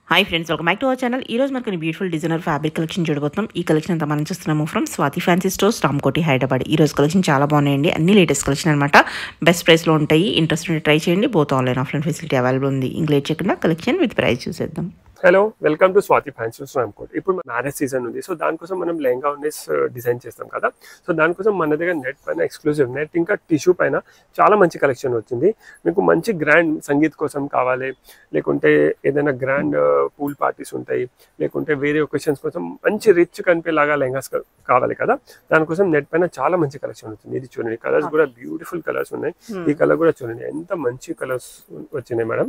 Hi friends, welcome back to our channel. ఈ రోజు మనకు బ్యూటిఫుల్ డిజైనర్ ఫ్యాబ్రిక్ కలెక్షన్ చూడబోతున్నాం. ఈ కలెక్షన్ అంతా మనం చూస్తున్నాము from Swathi fancy stores, Ramkoti, Hyderabad. ఈ రోజు కలెక్షన్ చాలా బాగున్నాయండి. అన్ని లేటెస్ట్ కలెక్షన్ అనమాట. బెస్ట్ ప్రైస్లో ఉంటాయి. ఇంట్రెస్ట్ ఉంటే ట్రై చేయండి. Both online offline facility available ఉంది. ఇంకా లేట్ చేయకుండా కలెక్షన్ విత్ ప్రైస్ చూసేద్దాం. Hello, welcome to Swathi fancy stores Ramkot. ఇప్పుడు మ్యారేజ్ సీజన్ ఉంది, సో దానికోసం మనం లెహంగా ఉన్నెస్ డిజైన్ చేస్తాం కదా. సో దానికోసం మన దగ్గర నెట్ పైన ఎక్స్క్లూజివ్ నెట్ ఇంకా టిష్యూ పైన చాలా మంచి కలెక్షన్ వచ్చింది. మీకు మంచి గ్రాండ్ సంగీత్ కోసం కావాలి, లేకుంటే ఏదైనా గ్రాండ్ పూల్ పార్టీస్ ఉంటాయి, లేకుంటే వేరే ఒకేషన్స్ కోసం మంచి రిచ్ కనిపేలాగా లెహంగాస్ కావాలి కదా. దానికోసం నెట్ పైన చాలా మంచి కలెక్షన్ వచ్చింది. ఇది చూడండి, కలర్స్ కూడా బ్యూటిఫుల్ కలర్స్ ఉన్నాయి. ఈ కలర్ కూడా చూడండి ఎంత మంచి కలర్స్ వచ్చినాయి మేడం.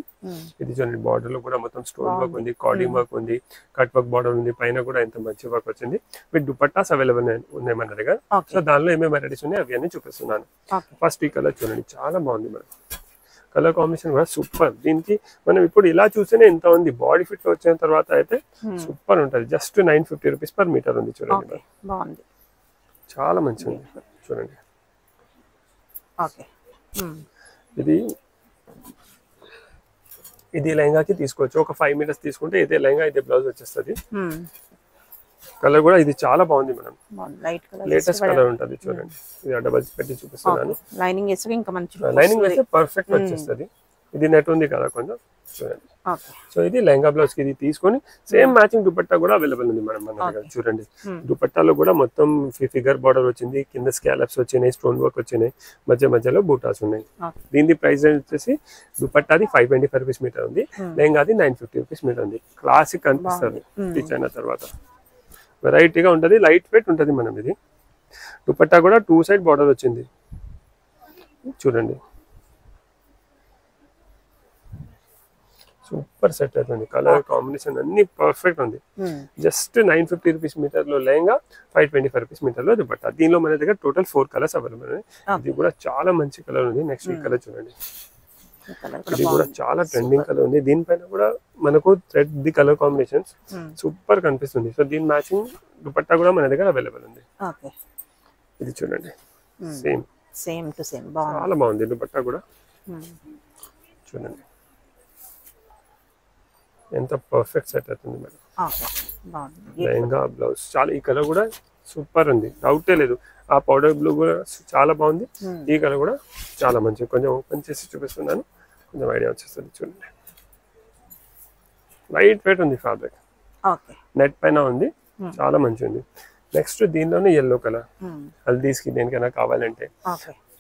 ఇది చూడండి, బార్డర్ లో కూడా మొత్తం స్టోన్ వర్క్ ఉంది, కార్డింగ్ వర్క్ ఉంది, కట్ వర్క్ బార్డర్ ఉంది, పైన కూడా ఎంత మంచి వర్క్ వచ్చింది. విత్ దుపట్టాస్ అవైలబుల్ ఉన్నాయి మన దగ్గర. సో దానిలో ఏమేమి వెరైటీస్ ఉన్నాయి అవి అన్ని చూపిస్తున్నాను. ఫస్ట్ ఈ కలర్ చూడండి, చాలా బాగుంది మేడం. కలర్ కాంబినేషన్ కూడా సూపర్. దీనికి మనం ఇప్పుడు ఇలా చూస్తేనే ఎంత ఉంది, బాడీ ఫిట్ లో వచ్చిన తర్వాత అయితే సూపర్ ఉంటుంది. జస్ట్ 950 రూపీస్ పర్ మీటర్ ఉంది. చూడండి, చాలా మంచిగా ఉంది. చూడండి, ఇది లెహంగాకి తీసుకోవచ్చు. ఒక 5 మీటర్స్ తీసుకుంటే ఇదే లెహంగా ఇదే బ్లౌజ్ వచ్చేస్తుంది. కలర్ కూడా ఇది చాలా బాగుంది మేడం, లేటెస్ట్ కలర్ ఉంటుంది. చూడండి, ఇది డబల్ పెట్టి చూపిస్తున్నాను. లైనింగ్ వేస్తే పర్ఫెక్ట్ వచ్చేస్తుంది. ఇది నెట్ ఉంది కదా కొంచెం, చూడండి. సో ఇది లెహంగా బ్లౌజ్ కి ఇది తీసుకొని సేమ్ మ్యాచింగ్ దుపట్టా కూడా అవైలబుల్ ఉంది మేడం మన దగ్గర. చూడండి, దుపట్టాలో కూడా మొత్తం ఫిగర్ బార్డర్ వచ్చింది, కింద స్కాలప్స్ వచ్చినాయి, స్టోన్ వర్క్ వచ్చినాయి, మధ్యలో బూటాస్ ఉన్నాయి. దీని ప్రైస్ వచ్చేసి దుపట్టాది 525 రూపీస్ మీటర్ ఉంది, లెహంగాది 950 రూపీస్ మీటర్ ఉంది. క్లాసిక్ అనిపిస్తుంది స్టిచ్ అయిన తర్వాత. వెరైటీగా ఉంటుంది, లైట్ వెయిట్ ఉంటుంది మనం. ఇది దుపట్టా కూడా 2 సైడ్ బార్డర్ వచ్చింది. చూడండి, సూపర్ సెట్ అవుతుంది. కలర్ కాంబినేషన్ అన్ని పర్ఫెక్ట్ ఉంది. జస్ట్ 950 రూపీస్ మీటర్ లో లెహంగా, 525 రూపీస్ మీటర్ లో దుపట్టా. దీనిలో మన దగ్గర టోటల్ 4 కలర్స్ అవైలబుల్ ఉన్నాయి. ఇది కూడా చాలా మంచి కలర్ ఉంది. నెక్స్ట్ ఈ కలర్ చూడండి, ఇది కూడా చాలా ట్రెండింగ్ కలర్ ఉంది. దీనిపైన కూడా మనకు thread the colour combinations super కనిపిస్తుంది. సో దీని మ్యాచింగ్ దుపట్టా కూడా మన దగ్గర అవైలబుల్ ఉంది. ఇది చూడండి, సేమ్ టు సేమ్ చాలా బాగుంది దుపట్టా కూడా. చూడండి ఎంత పర్ఫెక్ట్ సెట్ అవుతుంది మేడం. లెహంగా బ్లౌజ్ చాలా, ఈ కలర్ కూడా సూపర్ ఉంది, డౌటే లేదు. ఆ పౌడర్ బ్లూ కూడా చాలా బాగుంది. ఈ కలర్ కూడా చాలా మంచిది. కొంచెం ఓపెన్ చేసి చూపిస్తున్నాను, కొంచెం ఐడియా వచ్చేస్తుంది. చూడండి, లైట్ వెయిట్ ఉంది ఫ్యాబ్రిక్, నెట్ పైన ఉంది, చాలా మంచిగా ఉంది. నెక్స్ట్ దీనిలోనే ఎల్లో కలర్, హల్దీస్కి దేనికైనా కావాలంటే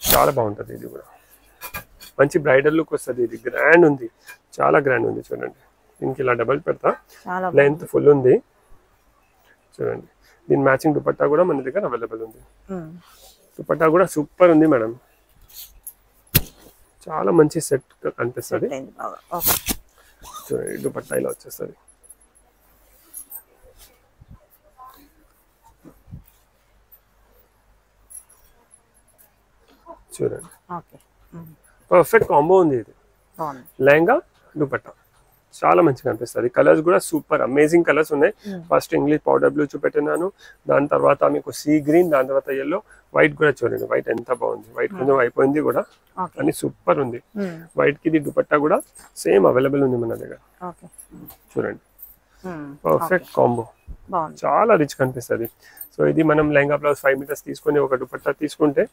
చాలా బాగుంటుంది. ఇది కూడా మంచి బ్రైడల్ లుక్ వస్తుంది. ఇది గ్రాండ్ ఉంది, చాలా గ్రాండ్ ఉంది. చూడండి, దీనికి ఇలా డబల్ పెడతా, లెంత్ ఫుల్ ఉంది. చూడండి, దీని మ్యాచింగ్ దుపట్టా కూడా మన దగ్గర అవైలబుల్ ఉంది. దుపట్టా కూడా సూపర్ ఉంది మేడం, చాలా మంచి సెట్ కనిపిస్తుంది. చూడండి, దుపట్టా ఇలా వచ్చేస్తుంది. చూడండి, పర్ఫెక్ట్ కాంబో ఉంది. ఇది లెహంగా దుపట్టా చాలా మంచిగా అనిపిస్తుంది. కలర్స్ కూడా సూపర్ అమేజింగ్ కలర్స్ ఉన్నాయి. ఫస్ట్ ఇంగ్లీష్ పౌడర్ బ్లూ చూపెట్టినాను, దాని తర్వాత మీకు సీ గ్రీన్, దాని తర్వాత ఎల్లో, వైట్ కూడా చూడండి. వైట్ ఎంత బాగుంది, వైట్ కొంచెం అయిపోయింది కూడా కానీ సూపర్ ఉంది. వైట్ కి దుపట్టా కూడా సేమ్ అవైలబుల్ ఉంది మన దగ్గర. చూడండి, పర్ఫెక్ట్ కాంబో, చాలా రిచ్ కనిపిస్తుంది. సో ఇది మనం లెహంగా బ్లౌజ్ 5 మీటర్స్ తీసుకొని ఒక దుపట్టా తీసుకుంటే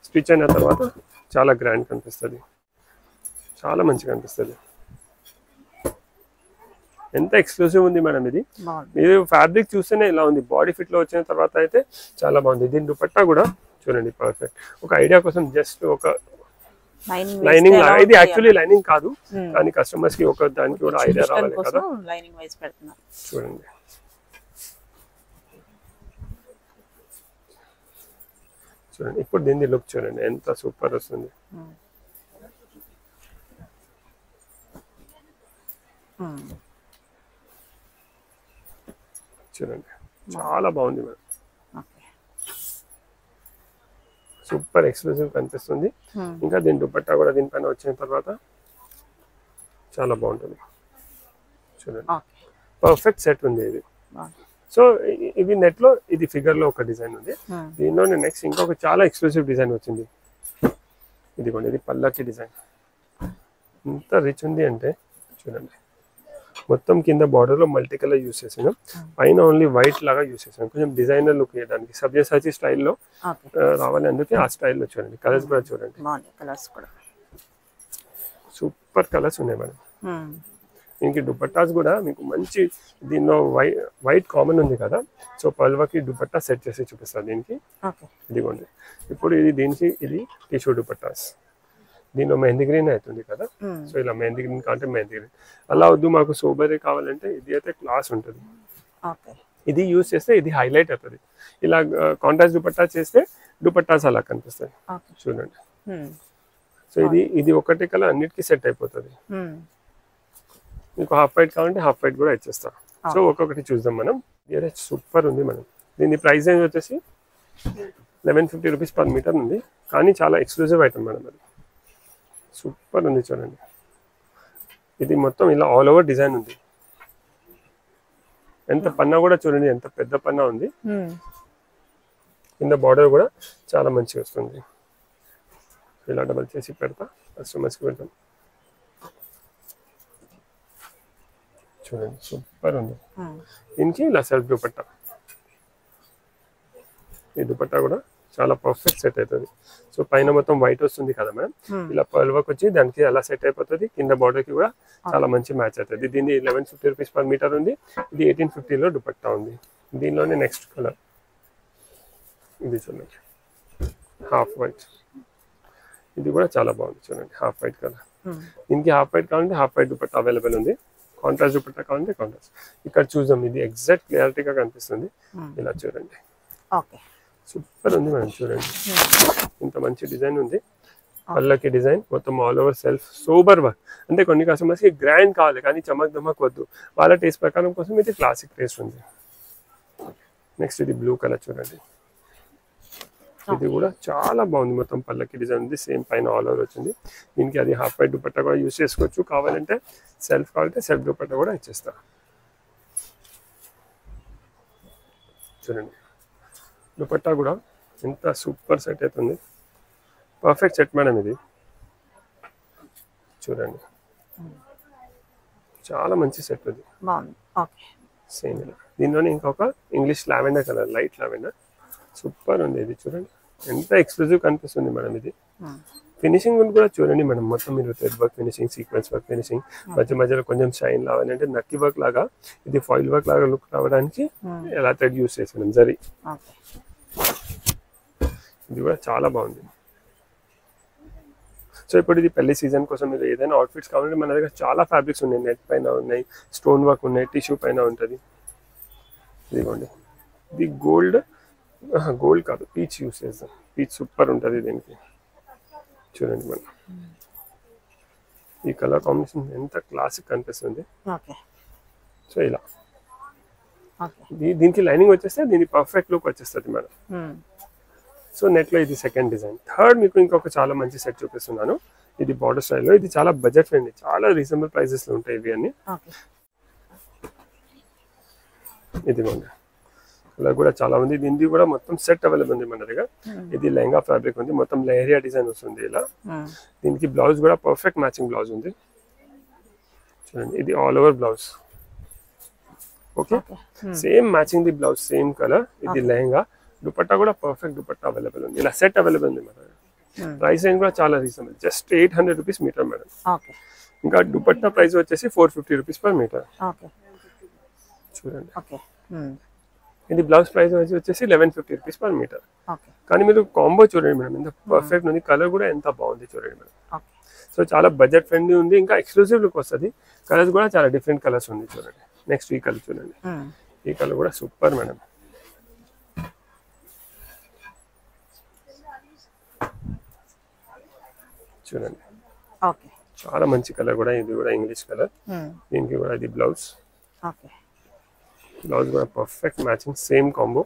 స్టిచ్ అయిన తర్వాత చాలా గ్రాండ్ కనిపిస్తుంది, చాలా మంచిగా అనిపిస్తుంది. ఎంత ఎక్స్క్లూసివ్ ఉంది మేడం. ఇది మీరు ఫ్యాబ్రిక్ చూస్తేనే ఇలా ఉంది, బాడీ ఫిట్ లో వచ్చిన తర్వాత అయితే చాలా బాగుంది. దీని దుపట్టా కూడా చూడండి పర్ఫెక్ట్. ఒక ఐడియా కోసం జస్ట్ ఒక లైనింగ్, ఇది యాక్చువల్లీ లైనింగ్ కాదు కానీ కస్టమర్స్ కి ఒక దానికి కూడా ఐడియా రావాలి కదా. చూడండి, చూడండి ఇప్పుడు దీని లుక్ చూడండి ఎంత సూపర్ వస్తుంది. చూడండి, చాలా బాగుంది మేడం, సూపర్ ఎక్స్క్లూసివ్ కనిపిస్తుంది. ఇంకా దీని దుపట్టా కూడా దీనిపైన వచ్చిన తర్వాత చాలా బాగుంటుంది. చూడండి, పర్ఫెక్ట్ సెట్ ఉంది ఇది. సో ఇవి నెట్ లో ఇది ఫిగర్ లో ఒక డిజైన్ ఉంది. దీనిలో నెక్స్ట్ ఇంకొక చాలా ఎక్స్క్లూసివ్ డిజైన్ వచ్చింది. ఇదిగోండి, ఇది పల్లకి డిజైన్, ఎంత రిచ్ ఉంది అంటే చూడండి. మొత్తం కింద బార్డర్ లో మల్టీ కలర్ యూస్ చేసాను, పైన ఓన్లీ వైట్ లాగా యూస్ చేసాను, కొంచెం డిజైనర్ లుక్ ఇవ్వడానికి సబ్జెసాచి స్టైల్లో రావాలి, అందుకే ఆ స్టైల్లో చూడండి. కలర్స్ కూడా చూడండి, సూపర్ కలర్స్ ఉన్నాయి మేడం. దీనికి దుపట్టాస్ కూడా మీకు మంచి, దీనిలో వైట్ కామన్ ఉంది కదా, సో పల్వాకి దుపట్టా సెట్ చేసి చూపిస్తారు దీనికి. ఇదిగోండి ఇప్పుడు ఇది దీనికి ఇది టిష్యూ దుపట్టాస్, దీనిలో మెహందీ గ్రీన్ అవుతుంది కదా, సో ఇలా మెహందీ గ్రీన్ కావాలంటే మెహందీ గ్రీన్, అలా వద్దు మాకు సోబరే కావాలంటే ఇది అయితే క్లాస్ ఉంటుంది, ఇది యూస్ చేస్తే ఇది హైలైట్ అవుతుంది. ఇలా కాంట్రాస్ట్ దుపట్టా చేస్తే దుపట్టాస్ అలా కనిపిస్తాయి చూడండి. సో ఇది ఒకటి కలర్ అన్నిటికీ సెట్ అయిపోతుంది. మీకు హాఫ్ వైట్ కావాలంటే హాఫ్ వైట్ కూడా ఇచ్చేస్తాం. సో ఒక్కొక్కటి చూద్దాం మనం. ఇదే సూపర్ ఉంది మనం. దీని ప్రైస్ రేంజ్ వచ్చేసి 1150 రూపీస్ పర్ మీటర్ ఉంది, కానీ చాలా ఎక్స్క్లూజివ్ ఐటమ్ మేడం. అది సూపర్ ఉంది చూడండి. ఇది మొత్తం ఇలా ఆల్ ఓవర్ డిజైన్ ఉంది. ఎంత పన్నా కూడా చూడండి, ఎంత పెద్ద పన్నా ఉంది. కింద బార్డర్ కూడా చాలా మంచిగా వస్తుంది. ఇలా డబల్ చేసి పెడతా, కస్టమర్స్కి పెడతాం. చూడండి సూపర్ ఉంది. దీనికి ఇలా సెల్ఫ్ దుపట్టా, ఈ దుపట్టా కూడా చాలా పర్ఫెక్ట్ సెట్ అవుతుంది. సో పైన మొత్తం వైట్ వస్తుంది కదా మ్యామ్, ఇలా పర్ల్ వర్క్ వచ్చి దానికి అలా సెట్ అయిపోతుంది. కింద బార్డర్ కి కూడా చాలా మంచి మ్యాచ్ అవుతుంది. దీన్ని 1150 రూపీస్ పర్ మీటర్ ఉంది. ఇది 1850లో దుపట్టా ఉంది. దీనిలోనే నెక్స్ట్ కలర్ ఇది చూడండి, హాఫ్ వైట్. ఇది కూడా చాలా బాగుంది చూడండి, హాఫ్ వైట్ కలర్. దీనికి హాఫ్ వైట్ కావాలంటే హాఫ్ వైట్ దుపట్టా అవైలబుల్ ఉంది, కాంట్రాస్ట్ దుపట్టా కావాలంటే కాంట్రాస్ట్. ఇక్కడ చూద్దాం, ఇది ఎగ్జాక్ట్ క్లారిటీగా కనిపిస్తుంది. ఇలా చూడండి, సూపర్ ఉంది మేడం. చూడండి ఇంత మంచి డిజైన్ ఉంది, పళ్ళకి డిజైన్ మొత్తం all over self sober work. అంటే కొన్ని కస్టమర్స్కి గ్రాండ్ కావాలి కానీ చమక్ దమక్ వద్దు, వాళ్ళ టేస్ట్ ప్రకారం కోసం ఇది క్లాసిక్ టేస్ట్ ఉంది. నెక్స్ట్ ఇది బ్లూ కలర్ చూడండి, ఇది కూడా చాలా బాగుంది. మొత్తం పళ్ళకి డిజైన్ ఉంది, సేమ్ పైన ఆల్ ఓవర్ వచ్చింది. దీనికి అది హాఫ్ వైట్ దుపట్టా కూడా యూస్ చేసుకోవచ్చు, కావాలంటే సెల్ఫ్ కావాలంటే సెల్ఫ్ దుపట్టా కూడా ఇచ్చేస్తా. చూడండి దుపట్టా కూడా ఎంత సూపర్ సెట్ అవుతుంది, పర్ఫెక్ట్ సెట్ మేడం. ఇది చూడండి చాలా మంచి సెట్ ఇది, సేమ్ ఇలా. దీనిలోనే ఇంకొక English lavender colour, light lavender, super ఉంది. ఇది చూడండి ఎంత ఎక్స్క్లూజివ్ కనిపిస్తుంది మేడం. ఇది ఫినిషింగ్ కూడా చూడండి మేడం, మొత్తం మీరు thread work finishing, sequence work finishing, మధ్య మధ్యలో కొంచెం షైన్ రావాలంటే నక్కి వర్క్ లాగా, ఇది ఫాయిల్ వర్క్ లాగా లుక్ రావడానికి ఎలా థ్రెడ్ యూస్ చేసాను జరీ. ఇది కూడా చాలా బాగుంది. సో ఇప్పుడు ఇది పెళ్లి సీజన్ కోసం మీరు ఏదైనా అవుట్ఫిట్స్ కావాలంటే మన దగ్గర చాలా ఫ్యాబ్రిక్స్ ఉన్నాయి, నెట్ పైన ఉన్నాయి, స్టోన్ వర్క్ ఉన్నాయి, టిష్యూ పైన ఉంటుంది. ఇదిగోండి ఇది గోల్డ్ కాదు, పీచ్ యూస్ చేస్తాం. పీచ్ సూపర్ ఉంటుంది దీనికి. చూడండి మనం ఈ కలర్ కాంబినేషన్ ఎంత క్లాసిక్ కనిపిస్తుంది. సో ఇలా దీనికి లైనింగ్ వచ్చేస్తే దీనికి పర్ఫెక్ట్ లుక్ వచ్చేస్తుంది మేడం. సో నెట్ లో ఇది సెకండ్ డిజైన్. థర్డ్ మీకు ఇంకొక చాలా మంచి సెట్ చూపిస్తున్నాను. ఇది బార్డర్ స్టైల్లో, ఇది చాలా బడ్జెట్ ఫ్రెండ్లీ, చాలా రీజనబుల్ ప్రైసెస్ లో ఉంటాయి ఇవి అన్ని. ఇదిగోండి కలర్ కూడా చాలా ఉంది. దీనికి కూడా మొత్తం సెట్ అవైలబుల్ ఉంది మన దగ్గర. ఇది లెహంగా ఫ్యాబ్రిక్ ఉంది, మొత్తం లేరియా డిజైన్ వస్తుంది ఇలా. దీనికి బ్లౌజ్ కూడా పర్ఫెక్ట్ మ్యాచింగ్ బ్లౌజ్ ఉంది చూడండి. ఇది all over blouse, okay same matching the blouse, same colour. ఇది లెహంగా. దుపట్టా కూడా పర్ఫెక్ట్ దుపట్టా అవైలబుల్ ఉంది, ఇలా సెట్ అవైలబుల్ ఉంది మన దగ్గర. ప్రైస్ రేంజ్ కూడా చాలా reasonable, just 800 rupees meter madam. ఇంకా దుపట్టా ప్రైస్ వచ్చేసి 450 రూపీస్ పర్ మీటర్ చూడండి. ఇది బ్లౌజ్ ప్రైస్ వచ్చేసి 1150 రూపీస్ పర్ మీటర్. కానీ మీరు కాంబో చూడండి మేడం, ఎంత పర్ఫెక్ట్ ఉంది. కలర్ కూడా ఎంత బాగుంది చూడండి మేడం. సో చాలా బడ్జెట్ ఫ్రెండ్లీ ఉంది, ఇంకా ఎక్స్క్లూజివ్ లుక్ వస్తుంది. కలర్స్ కూడా చాలా డిఫరెంట్ కలర్స్ ఉంది చూడండి. నెక్స్ట్ ఈ కలర్ చూడండి, ఈ కలర్ కూడా సూపర్ మేడం. చూడండి చాలా మంచి కలర్ కూడా. ఇది కూడా ఇంగ్లీష్ కలర్. దీనికి కూడా ఇది బ్లౌజ్. బ్లౌజ్ కూడా పర్ఫెక్ట్ మ్యాచింగ్, సేమ్ కాంబో.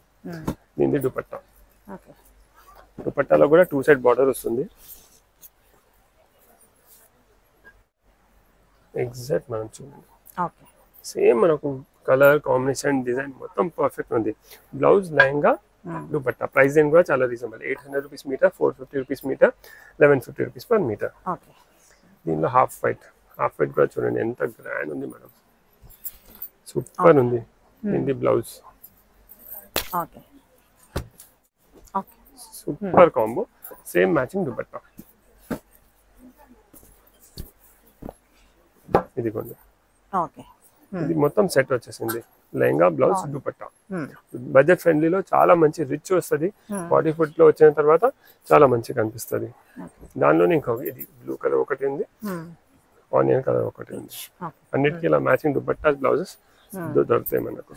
దీనికి దుపట్టా. దుపట్టాలో కూడా 2 సైడ్ బార్డర్ వస్తుంది. ఎగ్జాక్ట్ మనం చూడండి, సేమ్ మనకు కలర్ కాంబినేషన్ డిజైన్ మొత్తం పర్ఫెక్ట్ ఉంది. Blouse lehenga dupatta. Price range కూడా చాలా reasonable, 800 rupees meter, 450 rupees meter, 1150 rupees per meter. దీనిలో హాఫ్ వైట్ కూడా చూడండి ఎంత గ్రాండ్ ఉంది మేడం. సూపర్ ఉంది. ఇది blouse. Okay okay super combo. Same matching dupatta. ఇదిగోండి. ఓకే ఇది మొత్తం సెట్ వచ్చేసింది. లెహంగా, బ్లౌజ్, దుపట్టా. బడ్జెట్ ఫ్రెండ్లీలో చాలా మంచి రిచ్ వస్తుంది. 40 ఫుట్ లో వచ్చిన తర్వాత చాలా మంచిగా కనిపిస్తుంది. దానిలోనే ఇంకొక ఇది బ్లూ కలర్ ఒకటి ఉంది, ఆనియన్ కలర్ ఒకటి ఉంది. అన్నిటికీ ఇలా మ్యాచింగ్ దుపట్టా, బ్లౌజెస్ దొరుకుతాయి మనకు.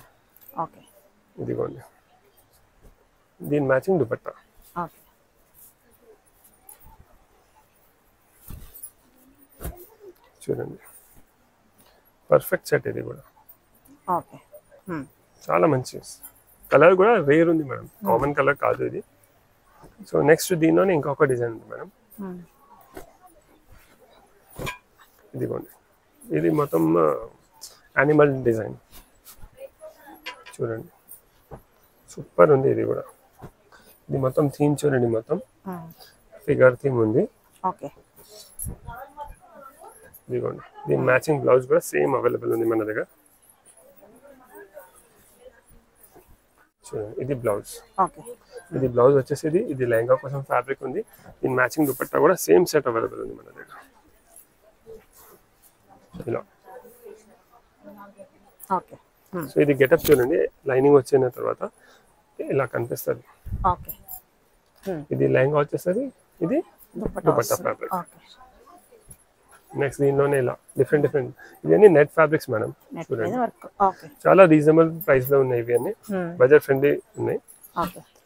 ఇదిగోండి, దీని మ్యాచింగ్ దుపట్టా. చూడండి, పర్ఫెక్ట్ సెట్. ఇది కూడా చాలా మంచి కలర్ కూడా రేర్ ఉంది మేడం, కామన్ కలర్ కాదు ఇది. సో నెక్స్ట్ దీనిలోనే ఇంకొక డిజైన్ ఉంది మేడం. ఇదిగోండి, ఇది మొత్తం యానిమల్ డిజైన్. చూడండి, సూపర్ ఉంది. ఇది కూడా ఇది మొత్తం థీమ్ చూడండి, మొత్తం ఫిగర్ థీమ్ ఉంది. ఇదిగోండి, దీని మ్యాచింగ్ బ్లౌజ్ కూడా సేమ్ అవైలబుల్ ఉంది మన దగ్గర. చూడండి, ఇది బ్లౌజ్. ఇది బ్లౌజ్ వచ్చేసి ఇది లెహంగా కోసం ఫ్యాబ్రిక్ ఉంది. దీని మ్యాచింగ్ దుపట్టా కూడా సేమ్ సెట్ అవైలబుల్ ఉంది మన దగ్గర. ఇలా సో ఇది గెటప్ చూడండి, లైనింగ్ వచ్చిన తర్వాత ఇలా కనిపిస్తుంది. ఇది లెహంగా వచ్చేసరి, ఇది దుపట్టా ఫ్యాబ్రిక్. నెక్స్ట్ దీనిలోనే ఇలా డిఫరెంట్ ఇవన్నీ నెట్ ఫ్యాబ్రిక్స్ మేడం. చూడండి, చాలా రీజనబుల్ ప్రైస్ లో ఉన్నాయి. ఇవి అన్ని బడ్జెట్ ఫ్రెండ్లీ ఉన్నాయి.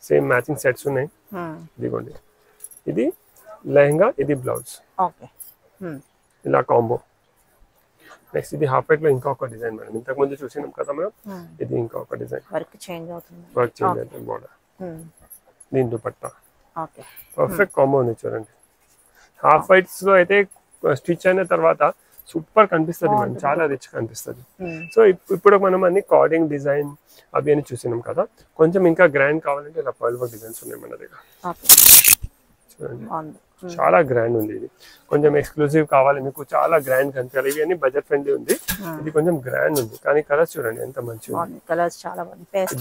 సేమ్ మ్యాచింగ్ సెట్స్ ఉన్నాయి. ఇదిగోండి, ఇది లెహంగా, ఇది బ్లౌజ్, ఇలా కాంబో. నెక్స్ట్ ఇది హాఫ్ వైట్ లో ఇంకొక డిజైన్ మేడం. ఇంతకు ముందు చూసినాం కదా మేడం, ఇది ఇంకొక డిజైన్. వర్క్ చేంజ్ అవుతుంది బోర్డర్. దీని దుపట్టా పర్ఫెక్ట్ కాంబో ఉంది. చూడండి, హాఫ్ వైట్స్ లో అయితే స్టిచ్ అయిన తర్వాత సూపర్ కనిపిస్తుంది మేడం, చాలా రిచ్ కనిపిస్తుంది. సో ఇప్పుడు మనం అన్ని కార్డింగ్ డిజైన్ అవి అని చూసినాం కదా. కొంచెం ఇంకా గ్రాండ్ కావాలంటే ఇలా పర్ల్ వర్క్ డిజైన్స్ ఉన్నాయి మన దగ్గర. చూడండి, చాలా గ్రాండ్ ఉంది. ఇది కొంచెం ఎక్స్క్లూజివ్ కావాలి మీకు, చాలా గ్రాండ్ కనిపించాలి. ఇవి అన్ని బడ్జెట్ ఫ్రెండ్లీ ఉంది. ఇది కొంచెం గ్రాండ్ ఉంది, కానీ కలర్స్ చూడండి ఎంత మంచిగా ఉంది.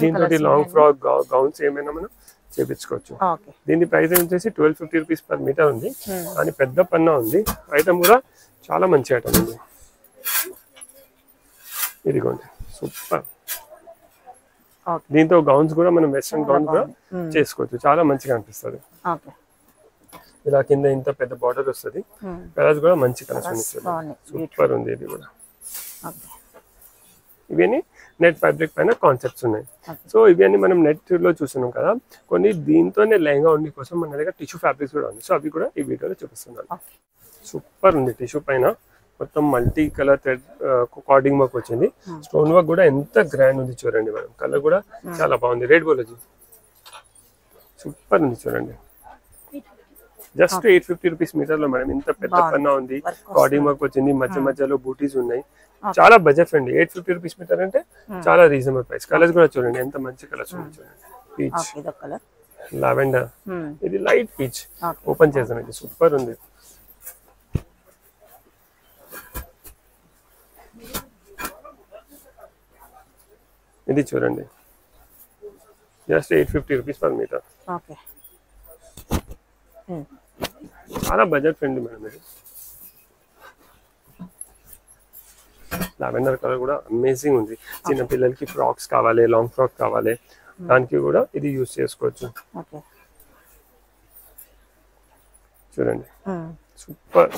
దీంతో లాంగ్ ఫ్రాక్, గౌన్స్ ఏమైనా మనం చేపించుకోవచ్చు. దీని ప్రైస్ వచ్చేసి 1250 రూపీస్ పర్ మీటర్ ఉంది. కానీ పెద్ద పన్నా ఉంది. ఐటమ్ కూడా చాలా మంచి ఐటమ్ ఉంది. ఇదిగోండి, సూపర్. దీంతో గౌన్స్ కూడా మనం వెస్ట్రన్ గౌన్ కూడా చేసుకోవచ్చు, చాలా మంచిగా అనిపిస్తుంది. ఇలా కింద ఇంత పెద్ద బార్డర్ వస్తుంది. కలర్స్ కూడా మంచి కలర్స్ ఇస్తుంది. సూపర్ ఉంది. ఇది కూడా ఇవన్నీ నెట్ ఫ్యాబ్రిక్ పైన కాన్సెప్ట్స్ ఉన్నాయి. సో ఇవన్నీ మనం నెట్ లో చూస్తున్నాం కదా. కొన్ని దీంతోనే లెహంగా ఉండి కోసం మన దగ్గర టిష్యూ ఫ్యాబ్రిక్స్ కూడా ఉంది. సో అవి కూడా ఈ వీడియోలో చూపిస్తున్నాను. సూపర్ ఉంది. టిష్యూ పైన మొత్తం multi colour thread carding work వచ్చింది. స్టోన్ వర్క్ కూడా ఎంత గ్రాండ్ ఉంది చూడండి మేడం. కలర్ కూడా చాలా బాగుంది. రేట్ బోలోజీ సూపర్ ఉంది. చూడండి, జస్ట్ 850 రూపీస్ మీటర్ లో మేడం. ఇంత పెద్ద పన్నా ఉంది, కార్డింగ్ వర్క్ వచ్చింది, మధ్య మధ్యలో బూటీస్ ఉన్నాయి. చాలా బడ్జెట్ ఫ్రెండ్లీ. 850 రూపీస్ మీటర్ అంటే చాలా రీజనబుల్ ప్రైస్. కలర్స్ కూడా చూడండి ఎంత మంచి కలర్స్ ఉన్నాయి. చూడండి, పీచ్, లావెండర్, ఇది లైట్ పీచ్. ఓపెన్ చేద్దాం. ఇది సూపర్ ఉంది. ఇది చూడండి, జస్ట్ 850 రూపీస్ పర్ మీటర్. చాలా బడ్జెట్ ఫ్రెండ్లీ మేడం. ఇది లావెండర్ కలర్ కూడా అమేజింగ్ ఉంది. చిన్న పిల్లలకి ఫ్రాక్స్ కావాలి, లాంగ్ ఫ్రాక్ కావాలి, దానికి కూడా ఇది యూజ్ చేసుకోవచ్చు. చూడండి, సూపర్.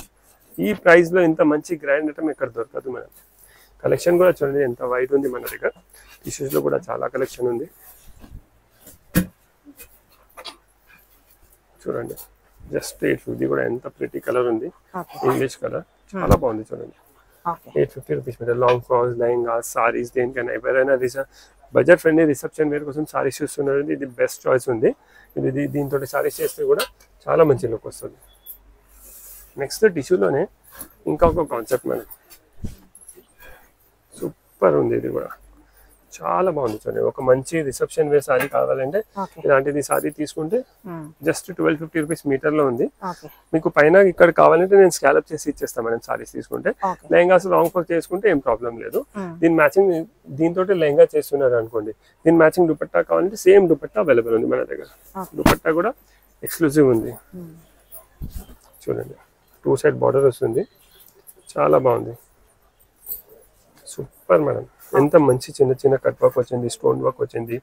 ఈ ప్రైస్ లో ఇంత మంచి గ్రాండ్ ఐటమ్ ఎక్కడ దొరకదు మేడం. కలెక్షన్ కూడా చూడండి ఎంత వైడ్ ఉంది మన దగ్గర. టిష్యూస్ లో కూడా చాలా కలెక్షన్ ఉంది. చూడండి, జస్ట్ 850. కూడా ఎంత ప్రిటీ కలర్ ఉంది, ఇంగ్లీష్ కలర్, చాలా బాగుంది. చూడండి, 850 rupees meter. Long frocks, lehenga, saris, దేనికైనా ఎవరైనా బడ్జెట్ ఫ్రెండ్లీ రిసెప్షన్ వేర్ కోసం సారీస్ చూస్తున్నారు. ఇది బెస్ట్ చాయిస్ ఉంది. ఇది దీంతో సారీస్ చేస్తే కూడా చాలా మంచి లుక్ వస్తుంది. నెక్స్ట్ టిష్యూలోనే ఇంకొక కాన్సెప్ట్ మేడం. సూపర్ ఉంది. ఇది కూడా చాలా బాగుంది చూడండి. ఒక మంచి రిసెప్షన్ వేర్ సారీ కావాలంటే ఓకే ఇలాంటిది సారీ తీసుకుంటే జస్ట్ 1250 రూపీస్ మీటర్ లో ఉంది. ఓకే మీకు పైన ఇక్కడ కావాలంటే నేను స్కాలప్ చేసి ఇచ్చేస్తాను మేడం సారీస్ తీసుకుంటే. ఓకే లెహంగాస్ లాంగ్ ఫ్రాక్ చేసుకుంటే ఏం ప్రాబ్లం లేదు. దీని మ్యాచింగ్ దీంతో లెహంగా చేస్తున్నారు అనుకోండి, దీని మ్యాచింగ్ దుపట్టా కావాలంటే సేమ్ దుపట్టా అవైలబుల్ ఉంది మన దగ్గర. దుపట్టా కూడా ఎక్స్క్లూజివ్ ఉంది చూడండి. 2 సైడ్ బార్డర్ వస్తుంది, చాలా బాగుంది, సూపర్ మేడం. ఎంత మంచి చిన్న చిన్న కట్ వర్క్ వచ్చింది, స్టోన్ వర్క్ వచ్చింది,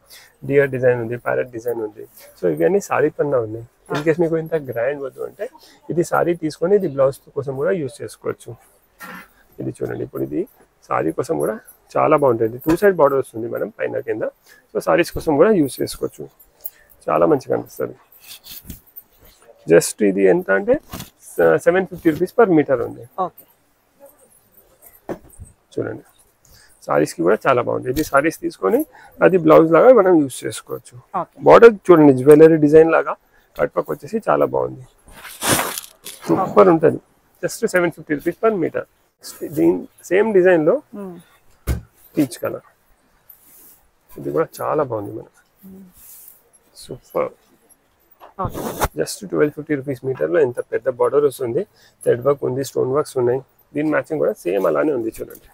డియర్ డిజైన్ ఉంది, ప్యారెట్ డిజైన్ ఉంది. సో ఇవన్నీ సారీ పన్నా ఉన్నాయి. ఇన్ కేస్ మీకు ఇంత గ్రాండ్ వద్దు అంటే ఇది సారీ తీసుకొని ఇది బ్లౌజ్ కోసం కూడా యూజ్ చేసుకోవచ్చు. ఇది చూడండి, ఇప్పుడు ఇది సారీ కోసం కూడా చాలా బాగుంటుంది. 2 సైడ్ బార్డర్ వస్తుంది మేడం పైన కింద. సో సారీస్ కోసం కూడా యూజ్ చేసుకోవచ్చు, చాలా మంచిగా అనిపిస్తుంది. జస్ట్ ఇది ఎంత అంటే 750 రూపీస్ పర్ మీటర్ ఉంది చూడండి. సారీస్కి కూడా చాలా బాగుంది. ఇది సారీస్ తీసుకొని అది బ్లౌజ్ లాగా మనం యూజ్ చేసుకోవచ్చు. బార్డర్ చూడండి, జ్యువెలరీ డిజైన్ లాగా కట్ వర్క్ వచ్చేసి చాలా బాగుంది, సూపర్ ఉంటుంది. Just 750 rupees per meter. దీని సేమ్ డిజైన్లో పీచ్ కలర్, ఇది కూడా చాలా బాగుంది మనకు, సూపర్. జస్ట్ 1250 రూపీస్ మీటర్లో ఎంత పెద్ద బార్డర్ వస్తుంది, థ్రెడ్ వర్క్ ఉంది, స్టోన్ వర్క్స్ ఉన్నాయి. దీని మ్యాచింగ్ కూడా సేమ్ అలానే ఉంది చూడండి.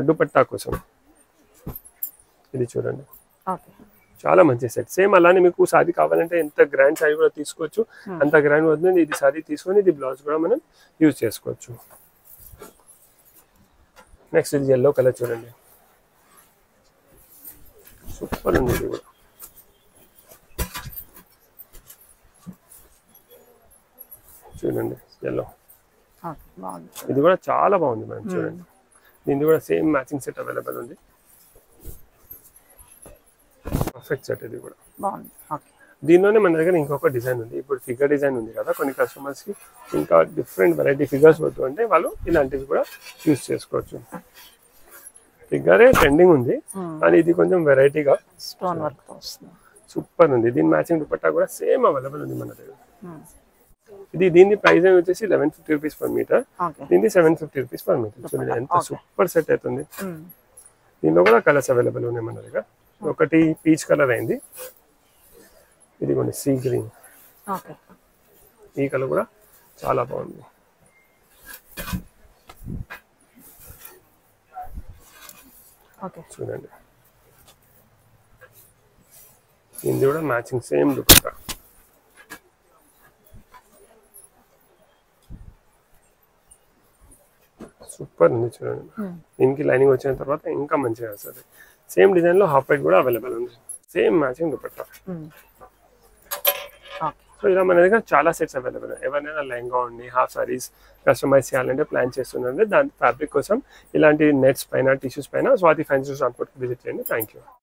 దుపట్టా కోసం ఇది చూడండి, చాలా మంచి సెట్. సేమ్ అలానే మీకు సారీ కావాలంటే ఎంత గ్రాండ్ సారీ కూడా తీసుకోవచ్చు, అంత గ్రాండ్ వస్తుంది. ఇది సారీ తీసుకొని ఇది బ్లౌజ్ కూడా మనం యూజ్ చేసుకోవచ్చు. నెక్స్ట్ ఇది ఎల్లో కలర్ చూడండి, సూపర్ ఉంది. ఇది కూడా చూడండి ఎల్లో, ఇది కూడా చాలా బాగుంది మేడం చూడండి. దీనికి కూడా సేమ్ మ్యాచింగ్ సెట్ అవైలబుల్ ఉంది, పర్ఫెక్ట్ సెట్. ఇది కూడా దీనిలోనే మన దగ్గర ఇంకొక డిజైన్ ఉంది. ఇప్పుడు ఫిగర్ డిజైన్ ఉంది కదా, కొన్ని కస్టమర్స్ కి ఇంకా డిఫరెంట్ వెరైటీ ఫిగర్స్ వద్దు అంటే వాళ్ళు ఇలాంటివి కూడా యూజ్ చేసుకోవచ్చు. ఫిగరే ట్రెండింగ్ ఉంది, కానీ ఇది కొంచెం వెరైటీగా స్టోన్ వర్క్ సూపర్ ఉంది. దీని మ్యాచింగ్ దుపట్టా కూడా సేమ్ అవైలబుల్ ఉంది మన దగ్గర. దీని ప్రైస్ వచ్చేసి 1150 రూపీస్ పర్ మీటర్, దీన్ని 750 రూపీస్ పర్ మీటర్. చూడండి ఎంత సూపర్ సెట్ అవుతుంది. దీనిలో కూడా కలర్స్ అవైలబుల్ ఉన్నాయి మన దగ్గర. ఒకటి పీచ్ కలర్ అయింది, ఇది కొన్ని సీ గ్రీన్, ఈ కలర్ కూడా చాలా బాగుంది. చూడండి దీనికి కూడా మ్యాచింగ్ సేమ్ దుపట్టా, సూపర్ ఉంది చూడండి. దీనికి లైనింగ్ వచ్చిన తర్వాత ఇంకా మంచిగా వస్తుంది. సేమ్ డిజైన్ లో హాఫ్ వైట్ కూడా అవైలబుల్ ఉంది, సేమ్ మ్యాచింగ్ దుపట్టా. సో ఇలా మన దగ్గర చాలా సెట్స్ అవైలబుల్. ఎవరైనా లెహంగా ఉండి హాఫ్ సారీస్ కస్టమైజ్ చేయాలంటే ప్లాన్ చేస్తున్నారంటే దాని ఫ్యాబ్రిక్ కోసం ఇలాంటి నెట్స్ పైన టిష్యూస్ పైన స్వాతి ఫ్యాన్సీ స్టోర్ విజిట్ చేయండి. Thank you.